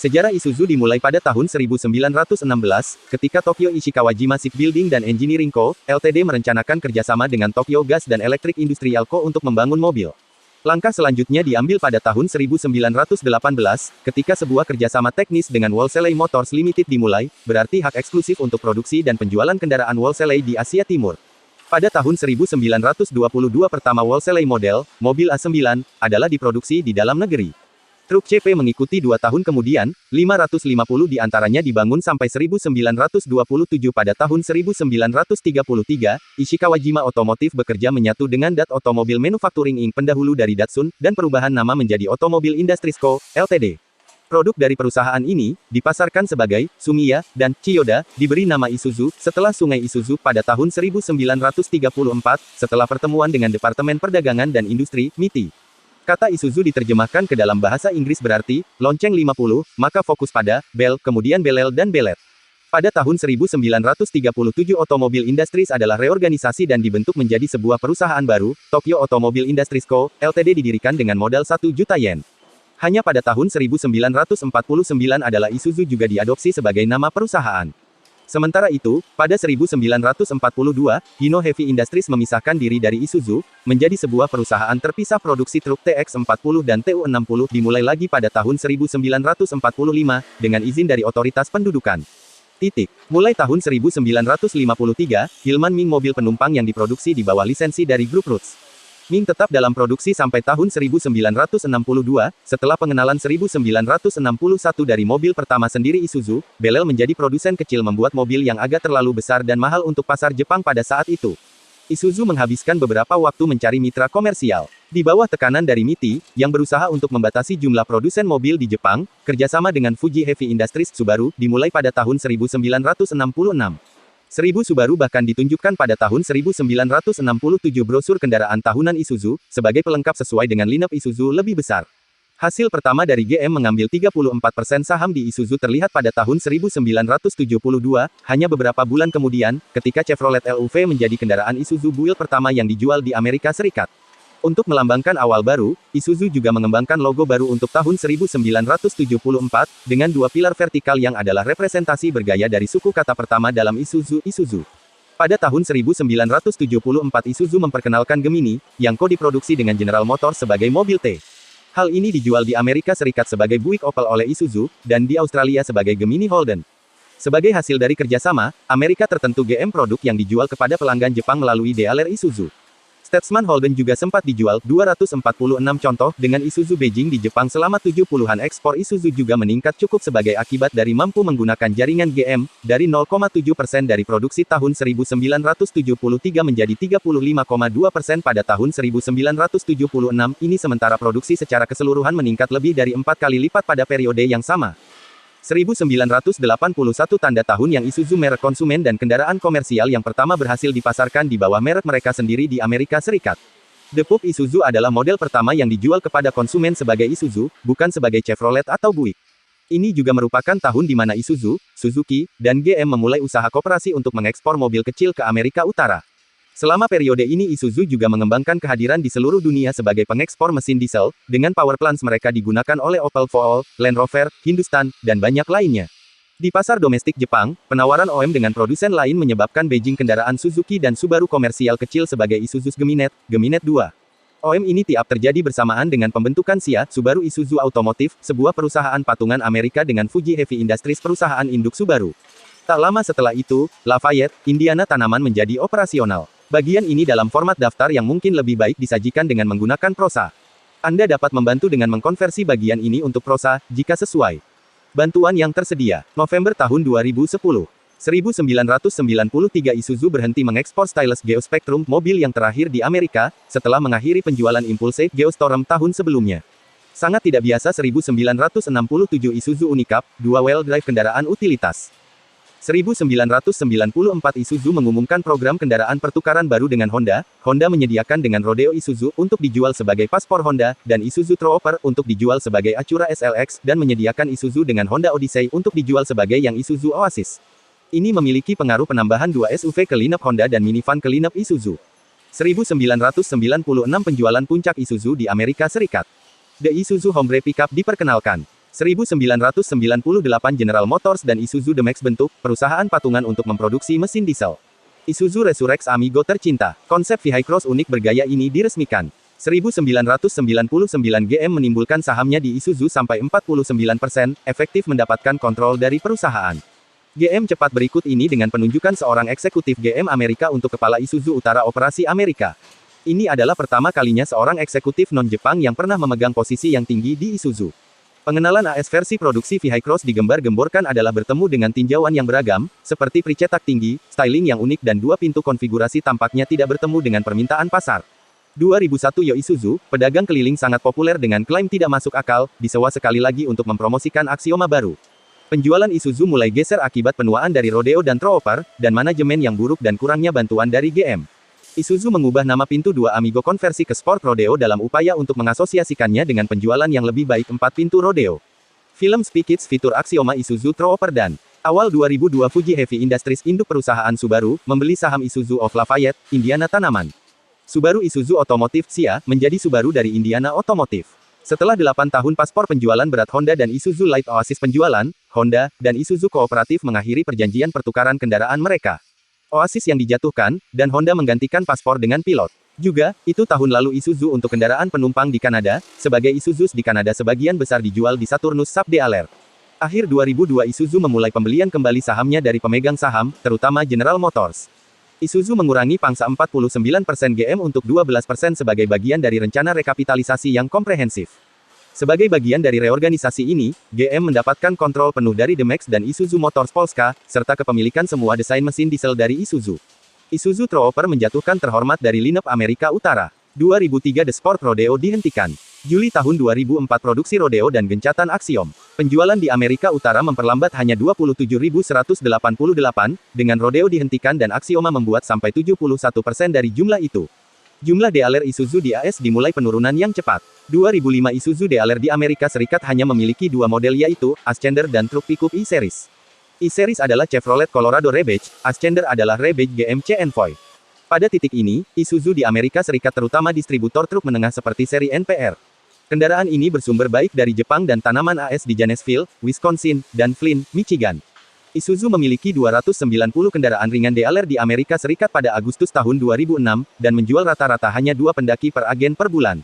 Sejarah Isuzu dimulai pada tahun 1916, ketika Tokyo Ishikawa-jima Shipbuilding dan Engineering Co., Ltd. merencanakan kerjasama dengan Tokyo Gas dan Electric Industrial Co. untuk membangun mobil. Langkah selanjutnya diambil pada tahun 1918, ketika sebuah kerjasama teknis dengan Wolseley Motors Limited dimulai, berarti hak eksklusif untuk produksi dan penjualan kendaraan Wolseley di Asia Timur. Pada tahun 1922 pertama Wolseley model, mobil A9, adalah diproduksi di dalam negeri. Truk CP mengikuti 2 tahun kemudian, 550 diantaranya dibangun sampai 1927 pada tahun 1933, Ishikawa-jima Automotive bekerja menyatu dengan DAT Automobile Manufacturing Inc. pendahulu dari Datsun, dan perubahan nama menjadi Automobile Industries Co., Ltd. Produk dari perusahaan ini, dipasarkan sebagai Sumiya dan Chiyoda, diberi nama Isuzu, setelah Sungai Isuzu pada tahun 1934, setelah pertemuan dengan Departemen Perdagangan dan Industri, MITI. Kata Isuzu diterjemahkan ke dalam bahasa Inggris berarti, lonceng 50, maka fokus pada, bel, kemudian belel dan belet. Pada tahun 1937 Automobile Industries adalah reorganisasi dan dibentuk menjadi sebuah perusahaan baru, Tokyo Automobile Industries Co., Ltd. didirikan dengan modal 1 juta yen. Hanya pada tahun 1949 adalah Isuzu juga diadopsi sebagai nama perusahaan. Sementara itu, pada 1942, Hino Heavy Industries memisahkan diri dari Isuzu, menjadi sebuah perusahaan terpisah produksi truk TX40 dan TU60 dimulai lagi pada tahun 1945, dengan izin dari otoritas pendudukan. Mulai tahun 1953, Hillman Ming mobil penumpang yang diproduksi di bawah lisensi dari grup Roots. Ming tetap dalam produksi sampai tahun 1962, setelah pengenalan 1961 dari mobil pertama sendiri Isuzu, Belel menjadi produsen kecil membuat mobil yang agak terlalu besar dan mahal untuk pasar Jepang pada saat itu. Isuzu menghabiskan beberapa waktu mencari mitra komersial. Di bawah tekanan dari MITI, yang berusaha untuk membatasi jumlah produsen mobil di Jepang, kerjasama dengan Fuji Heavy Industries Subaru, dimulai pada tahun 1966. 1000 Subaru bahkan ditunjukkan pada tahun 1967 brosur kendaraan tahunan Isuzu, sebagai pelengkap sesuai dengan lineup Isuzu lebih besar. Hasil pertama dari GM mengambil 34% saham di Isuzu terlihat pada tahun 1972, hanya beberapa bulan kemudian, ketika Chevrolet LUV menjadi kendaraan Isuzu Build pertama yang dijual di Amerika Serikat. Untuk melambangkan awal baru, Isuzu juga mengembangkan logo baru untuk tahun 1974, dengan 2 pilar vertikal yang adalah representasi bergaya dari suku kata pertama dalam Isuzu. Pada tahun 1974 Isuzu memperkenalkan Gemini, yang diproduksi dengan General Motors sebagai mobil T. Hal ini dijual di Amerika Serikat sebagai Buick Opel oleh Isuzu, dan di Australia sebagai Gemini Holden. Sebagai hasil dari kerjasama, Amerika tertentu GM produk yang dijual kepada pelanggan Jepang melalui dealer Isuzu. Statesman Holden juga sempat dijual, 246 contoh, dengan Isuzu Beijing di Jepang selama 70-an. Ekspor Isuzu juga meningkat cukup sebagai akibat dari mampu menggunakan jaringan GM, dari 0,7% dari produksi tahun 1973 menjadi 35,2% pada tahun 1976, ini sementara produksi secara keseluruhan meningkat lebih dari 4 kali lipat pada periode yang sama. 1981 tanda tahun yang Isuzu merek konsumen dan kendaraan komersial yang pertama berhasil dipasarkan di bawah merek mereka sendiri di Amerika Serikat. The Pup Isuzu adalah model pertama yang dijual kepada konsumen sebagai Isuzu, bukan sebagai Chevrolet atau Buick. Ini juga merupakan tahun di mana Isuzu, Suzuki, dan GM memulai usaha koperasi untuk mengekspor mobil kecil ke Amerika Utara. Selama periode ini Isuzu juga mengembangkan kehadiran di seluruh dunia sebagai pengekspor mesin diesel, dengan power plants mereka digunakan oleh Opel Vool, Land Rover, Hindustan, dan banyak lainnya. Di pasar domestik Jepang, penawaran OEM dengan produsen lain menyebabkan Beijing kendaraan Suzuki dan Subaru komersial kecil sebagai Isuzu Geminet, Geminet 2. OEM ini tiap terjadi bersamaan dengan pembentukan SIA, Subaru Isuzu Automotive, sebuah perusahaan patungan Amerika dengan Fuji Heavy Industries perusahaan induk Subaru. Tak lama setelah itu, Lafayette, Indiana tanaman menjadi operasional. Bagian ini dalam format daftar yang mungkin lebih baik disajikan dengan menggunakan prosa. Anda dapat membantu dengan mengkonversi bagian ini untuk prosa, jika sesuai. Bantuan yang tersedia. November tahun 2010. 1993 Isuzu berhenti mengekspor Stylus Geospectrum, mobil yang terakhir di Amerika, setelah mengakhiri penjualan Impulse Geostorm tahun sebelumnya. Sangat tidak biasa 1967 Isuzu Unicap, dual-wheel drive kendaraan utilitas. 1994 Isuzu mengumumkan program kendaraan pertukaran baru dengan Honda. Honda menyediakan dengan Rodeo Isuzu untuk dijual sebagai paspor Honda, dan Isuzu Trooper untuk dijual sebagai Acura SLX, dan menyediakan Isuzu dengan Honda Odyssey untuk dijual sebagai yang Isuzu Oasis. Ini memiliki pengaruh penambahan 2 SUV ke lineup Honda dan minivan ke lineup Isuzu. 1996 penjualan puncak Isuzu di Amerika Serikat. The Isuzu Hombre Pickup diperkenalkan. 1998 General Motors dan Isuzu D-Max bentuk, perusahaan patungan untuk memproduksi mesin diesel. Isuzu Resurrex Amigo tercinta, konsep V-Cross unik bergaya ini diresmikan. 1999 GM menimbulkan sahamnya di Isuzu sampai 49%, efektif mendapatkan kontrol dari perusahaan. GM cepat berikut ini dengan penunjukan seorang eksekutif GM Amerika untuk Kepala Isuzu Utara Operasi Amerika. Ini adalah pertama kalinya seorang eksekutif non-Jepang yang pernah memegang posisi yang tinggi di Isuzu. Pengenalan AS versi produksi V-Cross digembar-gemborkan adalah bertemu dengan tinjauan yang beragam, seperti pericetak tinggi, styling yang unik dan dua pintu konfigurasi tampaknya tidak bertemu dengan permintaan pasar. 2001 Yo Isuzu, pedagang keliling sangat populer dengan klaim tidak masuk akal, disewa sekali lagi untuk mempromosikan aksioma baru. Penjualan Isuzu mulai geser akibat penuaan dari rodeo dan thrower, dan manajemen yang buruk dan kurangnya bantuan dari GM. Isuzu mengubah nama pintu 2 Amigo konversi ke Sport Rodeo dalam upaya untuk mengasosiasikannya dengan penjualan yang lebih baik 4 pintu rodeo. Film Spy Kids fitur aksioma Isuzu thrower dan awal 2002 Fuji Heavy Industries induk perusahaan Subaru, membeli saham Isuzu of Lafayette, Indiana Tanaman. Subaru Isuzu Otomotif SIA, menjadi Subaru dari Indiana Otomotif. Setelah 8 tahun paspor penjualan berat Honda dan Isuzu Light Oasis penjualan, Honda dan Isuzu Kooperatif mengakhiri perjanjian pertukaran kendaraan mereka. Oasis yang dijatuhkan, dan Honda menggantikan paspor dengan pilot. Juga, itu tahun lalu Isuzu untuk kendaraan penumpang di Kanada, sebagai Isuzu di Kanada sebagian besar dijual di Saturnus Sub Dealer. Akhir 2002 Isuzu memulai pembelian kembali sahamnya dari pemegang saham, terutama General Motors. Isuzu mengurangi pangsa 49% GM untuk 12% sebagai bagian dari rencana rekapitalisasi yang komprehensif. Sebagai bagian dari reorganisasi ini, GM mendapatkan kontrol penuh dari D-Max dan Isuzu Motors Polska, serta kepemilikan semua desain mesin diesel dari Isuzu. Isuzu Thrower menjatuhkan terhormat dari lineup Amerika Utara. 2003 The Sport Rodeo dihentikan. Juli tahun 2004 produksi rodeo dan gencatan Axiom. Penjualan di Amerika Utara memperlambat hanya 27.188, dengan rodeo dihentikan dan Axioma membuat sampai 71% dari jumlah itu. Jumlah dealer Isuzu di AS dimulai penurunan yang cepat. 2005 Isuzu dealer di Amerika Serikat hanya memiliki 2 model yaitu, Ascender dan truk pickup E-Series. E-Series adalah Chevrolet Colorado Rebage, Ascender adalah Rebage GMC Envoy. Pada titik ini, Isuzu di Amerika Serikat terutama distributor truk menengah seperti seri NPR. Kendaraan ini bersumber baik dari Jepang dan tanaman AS di Janesville, Wisconsin, dan Flint, Michigan. Isuzu memiliki 290 kendaraan ringan dealer di Amerika Serikat pada Agustus tahun 2006, dan menjual rata-rata hanya 2 pendaki per agen per bulan.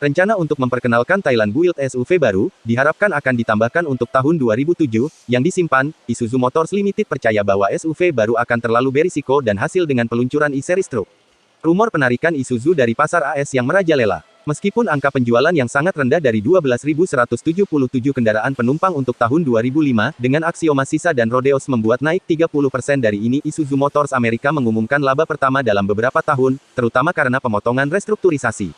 Rencana untuk memperkenalkan Thailand Build SUV baru, diharapkan akan ditambahkan untuk tahun 2007, yang disimpan, Isuzu Motors Limited percaya bahwa SUV baru akan terlalu berisiko dan hasil dengan peluncuran E-Series truk. Rumor penarikan Isuzu dari pasar AS yang merajalela. Meskipun angka penjualan yang sangat rendah dari 12.177 kendaraan penumpang untuk tahun 2005, dengan aksioma sisa dan Rodeos membuat naik 30% dari ini Isuzu Motors Amerika mengumumkan laba pertama dalam beberapa tahun, terutama karena pemotongan restrukturisasi.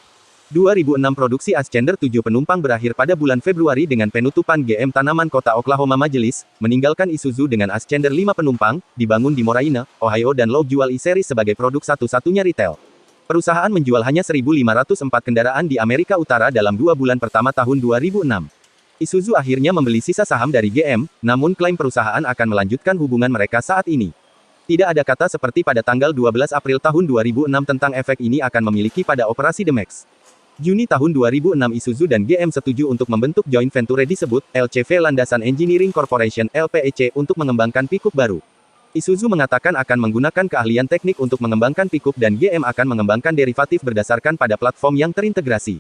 2006 produksi Ascender 7 penumpang berakhir pada bulan Februari dengan penutupan GM Tanaman Kota Oklahoma Majelis, meninggalkan Isuzu dengan Ascender 5 penumpang, dibangun di Moraine, Ohio dan Low jual E-Series sebagai produk satu-satunya retail. Perusahaan menjual hanya 1.504 kendaraan di Amerika Utara dalam 2 bulan pertama tahun 2006. Isuzu akhirnya membeli sisa saham dari GM, namun klaim perusahaan akan melanjutkan hubungan mereka saat ini. Tidak ada kata seperti pada tanggal 12 April tahun 2006 tentang efek ini akan memiliki pada operasi D-Max. Juni tahun 2006 Isuzu dan GM setuju untuk membentuk joint venture disebut, LCV Landasan Engineering Corporation, LPEC, untuk mengembangkan pickup baru. Isuzu mengatakan akan menggunakan keahlian teknik untuk mengembangkan pickup dan GM akan mengembangkan derivatif berdasarkan pada platform yang terintegrasi.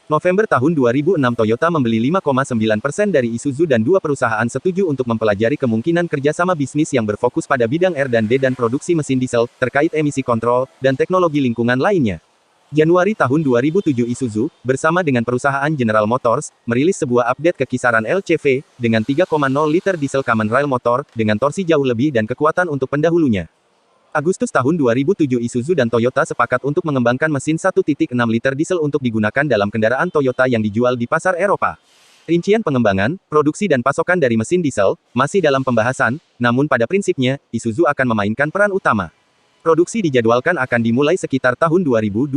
November tahun 2006 Toyota membeli 5,9% dari Isuzu dan 2 perusahaan setuju untuk mempelajari kemungkinan kerjasama bisnis yang berfokus pada bidang R&D dan produksi mesin diesel, terkait emisi kontrol, dan teknologi lingkungan lainnya. Januari tahun 2007 Isuzu, bersama dengan perusahaan General Motors, merilis sebuah update ke kisaran LCV, dengan 3,0 liter diesel common rail motor, dengan torsi jauh lebih dan kekuatan untuk pendahulunya. Agustus tahun 2007 Isuzu dan Toyota sepakat untuk mengembangkan mesin 1.6 liter diesel untuk digunakan dalam kendaraan Toyota yang dijual di pasar Eropa. Rincian pengembangan, produksi dan pasokan dari mesin diesel, masih dalam pembahasan, namun pada prinsipnya, Isuzu akan memainkan peran utama. Produksi dijadwalkan akan dimulai sekitar tahun 2012.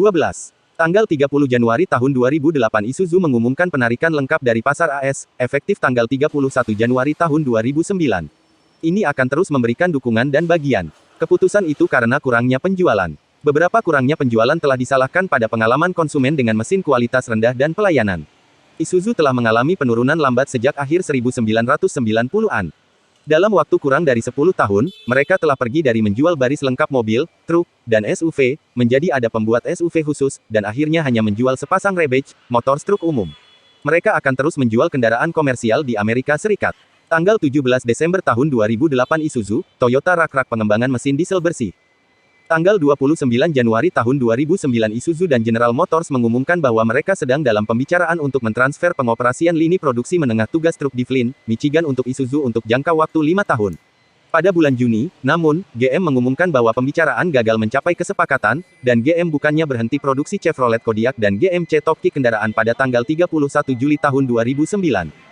Tanggal 30 Januari tahun 2008 Isuzu mengumumkan penarikan lengkap dari pasar AS, efektif tanggal 31 Januari tahun 2009. Ini akan terus memberikan dukungan dan bagian. Keputusan itu karena kurangnya penjualan. Beberapa kurangnya penjualan telah disalahkan pada pengalaman konsumen dengan mesin kualitas rendah dan pelayanan. Isuzu telah mengalami penurunan lambat sejak akhir 1990-an. Dalam waktu kurang dari 10 tahun, mereka telah pergi dari menjual baris lengkap mobil, truk, dan SUV, menjadi ada pembuat SUV khusus, dan akhirnya hanya menjual sepasang rebadge, motor truk umum. Mereka akan terus menjual kendaraan komersial di Amerika Serikat. Tanggal 17 Desember tahun 2008 Isuzu, Toyota rak-rak pengembangan mesin diesel bersih. Tanggal 29 Januari tahun 2009 Isuzu dan General Motors mengumumkan bahwa mereka sedang dalam pembicaraan untuk mentransfer pengoperasian lini produksi menengah tugas truk di Flint, Michigan untuk Isuzu untuk jangka waktu 5 tahun. Pada bulan Juni, namun, GM mengumumkan bahwa pembicaraan gagal mencapai kesepakatan, dan GM bukannya berhenti produksi Chevrolet Kodiaq dan GMC Top Key kendaraan pada tanggal 31 Juli tahun 2009.